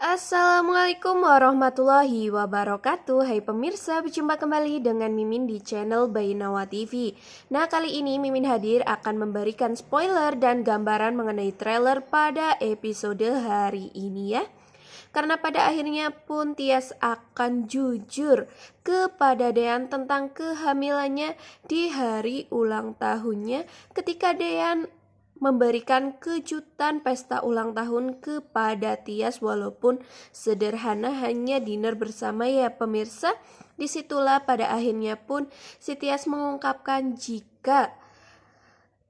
Assalamualaikum warahmatullahi wabarakatuh. Hai pemirsa, berjumpa kembali dengan Mimin di channel Bainawa TV. Nah, kali ini Mimin hadir akan memberikan spoiler dan gambaran mengenai trailer pada episode hari ini ya. Karena pada akhirnya pun Tias akan jujur kepada Dean tentang kehamilannya di hari ulang tahunnya, ketika Dean memberikan kejutan pesta ulang tahun kepada Tias walaupun sederhana, hanya dinner bersama ya pemirsa. Disitulah pada akhirnya pun si Tias mengungkapkan jika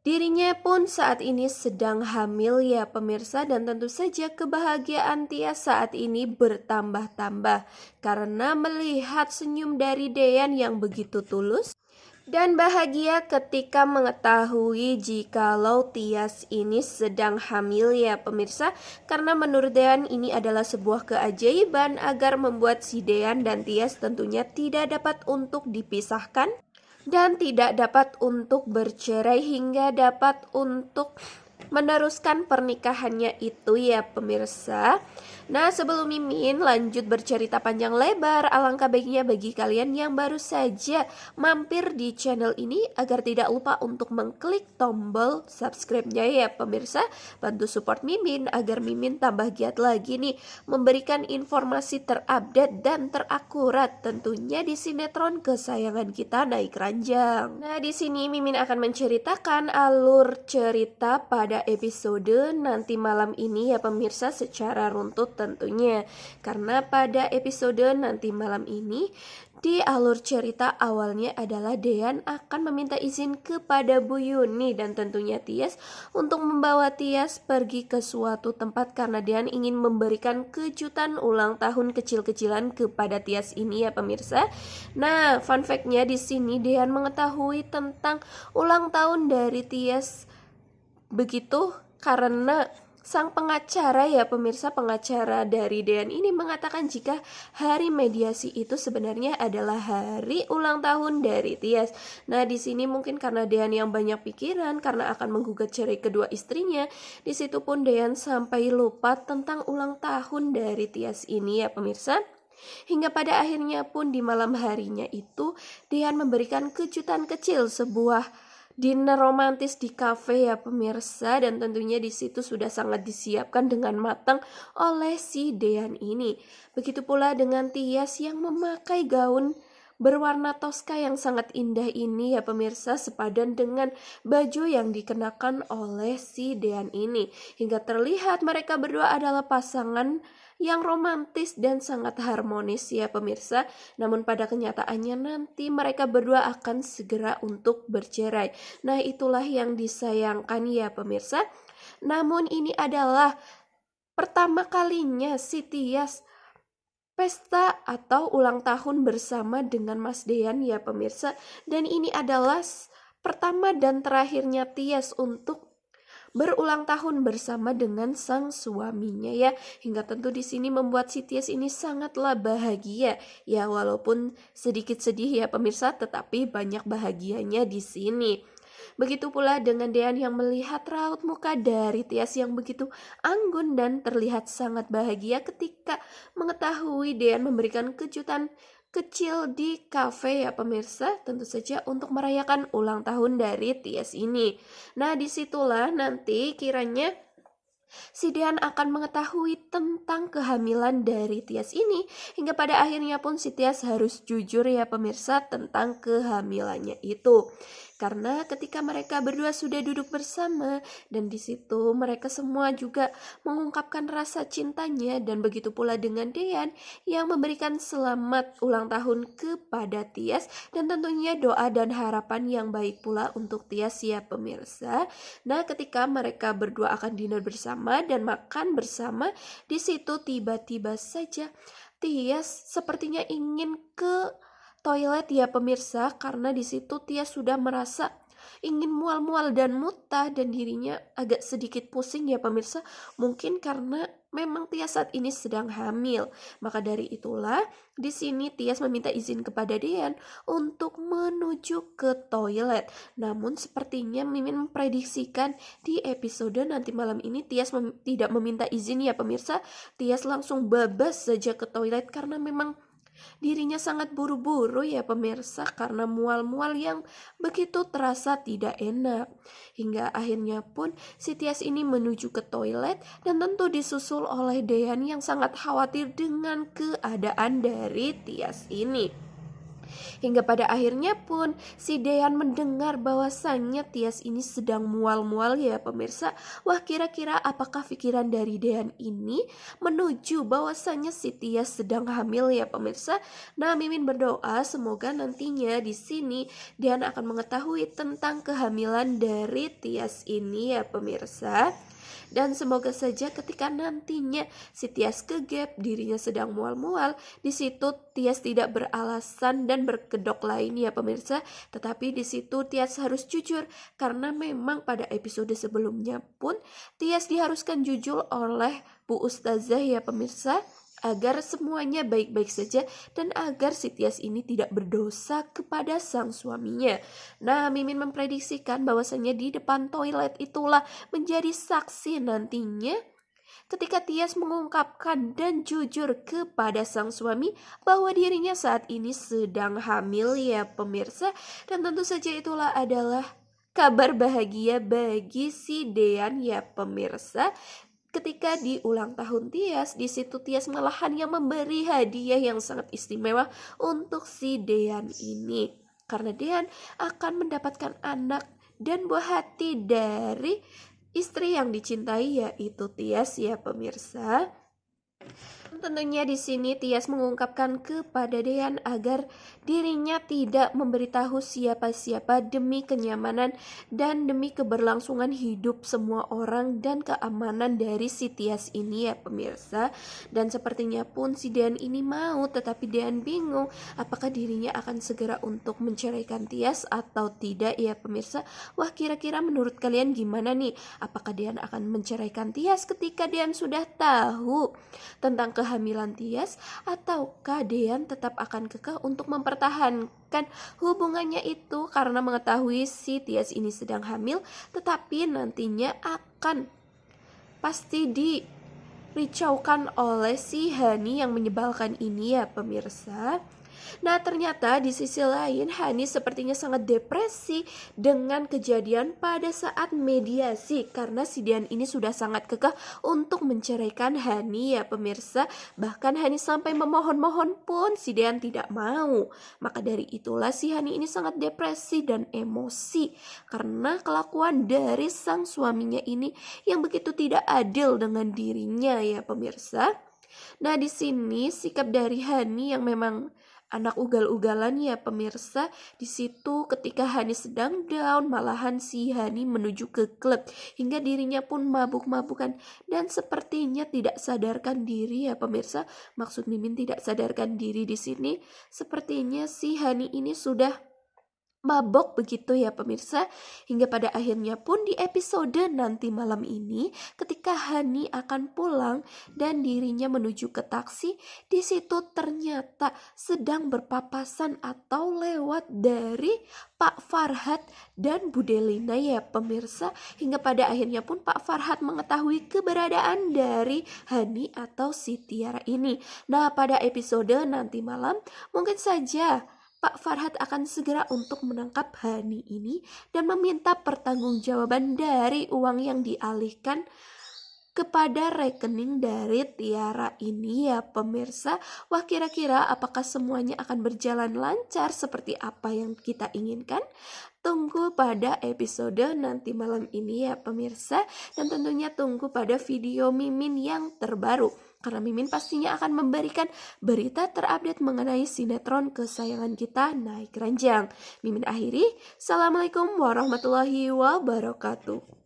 dirinya pun saat ini sedang hamil ya pemirsa, dan tentu saja kebahagiaan Tias saat ini bertambah-tambah karena melihat senyum dari Dean yang begitu tulus dan bahagia ketika mengetahui jikalau Tias ini sedang hamil ya pemirsa. Karena menurut Dean ini adalah sebuah keajaiban agar membuat si Dean dan Tias tentunya tidak dapat untuk dipisahkan dan tidak dapat untuk bercerai hingga dapat untuk meneruskan pernikahannya itu ya pemirsa. Nah, sebelum Mimin lanjut bercerita panjang lebar, alangkah baiknya bagi kalian yang baru saja mampir di channel ini agar tidak lupa untuk mengklik tombol subscribe-nya ya pemirsa. Bantu support Mimin agar Mimin tambah giat lagi nih memberikan informasi terupdate dan terakurat tentunya di sinetron kesayangan kita Naik Ranjang. Nah, di sini Mimin akan menceritakan alur cerita pada episode nanti malam ini ya pemirsa secara runtut tentunya. Karena pada episode nanti malam ini di alur cerita awalnya adalah Dean akan meminta izin kepada Bu Yuni dan tentunya Tias untuk membawa Tias pergi ke suatu tempat karena Dean ingin memberikan kejutan ulang tahun kecil-kecilan kepada Tias ini ya pemirsa. Nah, fun fact-nya di sini Dean mengetahui tentang ulang tahun dari Tias begitu karena sang pengacara ya pemirsa, pengacara dari Dean ini mengatakan jika hari mediasi itu sebenarnya adalah hari ulang tahun dari Tias. Nah, di sini mungkin karena Dean yang banyak pikiran karena akan menggugat cerai kedua istrinya, di situ pun Dean sampai lupa tentang ulang tahun dari Tias ini ya pemirsa. Hingga pada akhirnya pun di malam harinya itu Dean memberikan kejutan kecil, sebuah dinner romantis di kafe ya pemirsa, dan tentunya di situ sudah sangat disiapkan dengan matang oleh si Dean ini. Begitu pula dengan Tias yang memakai gaun berwarna toska yang sangat indah ini ya pemirsa, sepadan dengan baju yang dikenakan oleh si Dean ini, hingga terlihat mereka berdua adalah pasangan yang romantis dan sangat harmonis ya pemirsa. Namun pada kenyataannya nanti mereka berdua akan segera untuk bercerai. Nah, itulah yang disayangkan ya pemirsa. Namun ini adalah pertama kalinya si Tias pesta atau ulang tahun bersama dengan Mas Dean ya pemirsa. Dan ini adalah pertama dan terakhirnya Tias untuk berulang tahun bersama dengan sang suaminya ya. Hingga tentu di sini membuat si Tias ini sangatlah bahagia ya, walaupun sedikit sedih ya pemirsa, tetapi banyak bahagianya di sini. Begitu pula dengan Dean yang melihat raut muka dari Tias yang begitu anggun dan terlihat sangat bahagia ketika mengetahui Dean memberikan kejutan kecil di kafe ya pemirsa, tentu saja untuk merayakan ulang tahun dari Tias ini. Nah, disitulah nanti kiranya si Dean akan mengetahui tentang kehamilan dari Tias ini, hingga pada akhirnya pun si Tias harus jujur ya pemirsa tentang kehamilannya itu. Karena ketika mereka berdua sudah duduk bersama dan di situ mereka semua juga mengungkapkan rasa cintanya, dan begitu pula dengan Dean yang memberikan selamat ulang tahun kepada Tias dan tentunya doa dan harapan yang baik pula untuk Tias ya pemirsa. Nah, ketika mereka berdua akan dinner bersama dan makan bersama, di situ tiba-tiba saja Tias sepertinya ingin ke toilet ya pemirsa, karena di situ Tias sudah merasa ingin mual-mual dan muntah dan dirinya agak sedikit pusing ya pemirsa. Mungkin karena memang Tias saat ini sedang hamil. Maka dari itulah di sini Tias meminta izin kepada Dean untuk menuju ke toilet. Namun sepertinya Mimin memprediksikan di episode nanti malam ini Tias tidak meminta izin ya pemirsa. Tias langsung babas saja ke toilet karena memang dirinya sangat buru-buru ya pemirsa karena mual-mual yang begitu terasa tidak enak. Hingga akhirnya pun si Tias ini menuju ke toilet dan tentu disusul oleh Dean yang sangat khawatir dengan keadaan dari Tias ini. Hingga pada akhirnya pun si Dean mendengar bahwasannya Tias ini sedang mual-mual ya pemirsa. Wah, kira-kira apakah pikiran dari Dean ini menuju bahwasannya si Tias sedang hamil ya pemirsa. Nah, Mimin berdoa semoga nantinya di sini Dean akan mengetahui tentang kehamilan dari Tias ini ya pemirsa. Dan semoga saja ketika nantinya si Tias kegap, dirinya sedang mual-mual, di situ Tias tidak beralasan dan berkedok lain ya pemirsa. Tetapi di situ Tias harus jujur karena memang pada episode sebelumnya pun Tias diharuskan jujur oleh Bu Ustazah ya pemirsa, agar semuanya baik-baik saja dan agar si Tias ini tidak berdosa kepada sang suaminya. Nah, Mimin memprediksikan bahwasannya di depan toilet itulah menjadi saksi nantinya ketika Tias mengungkapkan dan jujur kepada sang suami bahwa dirinya saat ini sedang hamil ya pemirsa. Dan tentu saja itulah adalah kabar bahagia bagi si Dean ya pemirsa. Ketika di ulang tahun Tias, di situ Tias malahan yang memberi hadiah yang sangat istimewa untuk si Dean ini. Karena Dean akan mendapatkan anak dan buah hati dari istri yang dicintai yaitu Tias ya pemirsa. Tentunya di sini Tias mengungkapkan kepada Dean agar dirinya tidak memberitahu siapa-siapa demi kenyamanan dan demi keberlangsungan hidup semua orang dan keamanan dari si Tias ini ya pemirsa. Dan sepertinya pun si Dean ini mau, tetapi Dean bingung apakah dirinya akan segera untuk menceraikan Tias atau tidak ya pemirsa. Wah, kira-kira menurut kalian gimana nih? Apakah Dean akan menceraikan Tias ketika Dean sudah tahu tentang kehamilan Tias, ataukah Dean tetap akan kekeh untuk mempertahankan hubungannya itu karena mengetahui si Tias ini sedang hamil, tetapi nantinya akan pasti diricaukan oleh si Hani yang menyebalkan ini ya pemirsa. Nah, ternyata di sisi lain Hani sepertinya sangat depresi dengan kejadian pada saat mediasi karena si Dean ini sudah sangat kekeh untuk menceraikan Hani ya pemirsa. Bahkan Hani sampai memohon-mohon pun si Dean tidak mau. Maka dari itulah si Hani ini sangat depresi dan emosi karena kelakuan dari sang suaminya ini yang begitu tidak adil dengan dirinya ya pemirsa. Nah, di sini sikap dari Hani yang memang anak ugal-ugalan ya pemirsa. Di situ ketika Hani sedang down, malahan si Hani menuju ke klub hingga dirinya pun mabuk-mabukan dan sepertinya tidak sadarkan diri ya pemirsa. Maksud Mimin tidak sadarkan diri di sini, sepertinya si Hani ini sudah mabok begitu ya pemirsa. Hingga pada akhirnya pun di episode nanti malam ini ketika Hani akan pulang dan dirinya menuju ke taksi, di situ ternyata sedang berpapasan atau lewat dari Pak Farhad dan Bu Delina ya pemirsa. Hingga pada akhirnya pun Pak Farhad mengetahui keberadaan dari Hani atau si Tiara ini. Nah, pada episode nanti malam mungkin saja Pak Farhad akan segera untuk menangkap Hani ini dan meminta pertanggungjawaban dari uang yang dialihkan kepada rekening dari Tiara ini ya pemirsa. Wah, kira-kira apakah semuanya akan berjalan lancar seperti apa yang kita inginkan? Tunggu pada episode nanti malam ini ya pemirsa. Dan tentunya tunggu pada video Mimin yang terbaru, karena Mimin pastinya akan memberikan berita terupdate mengenai sinetron kesayangan kita Naik Ranjang. Mimin akhiri, Assalamualaikum warahmatullahi wabarakatuh.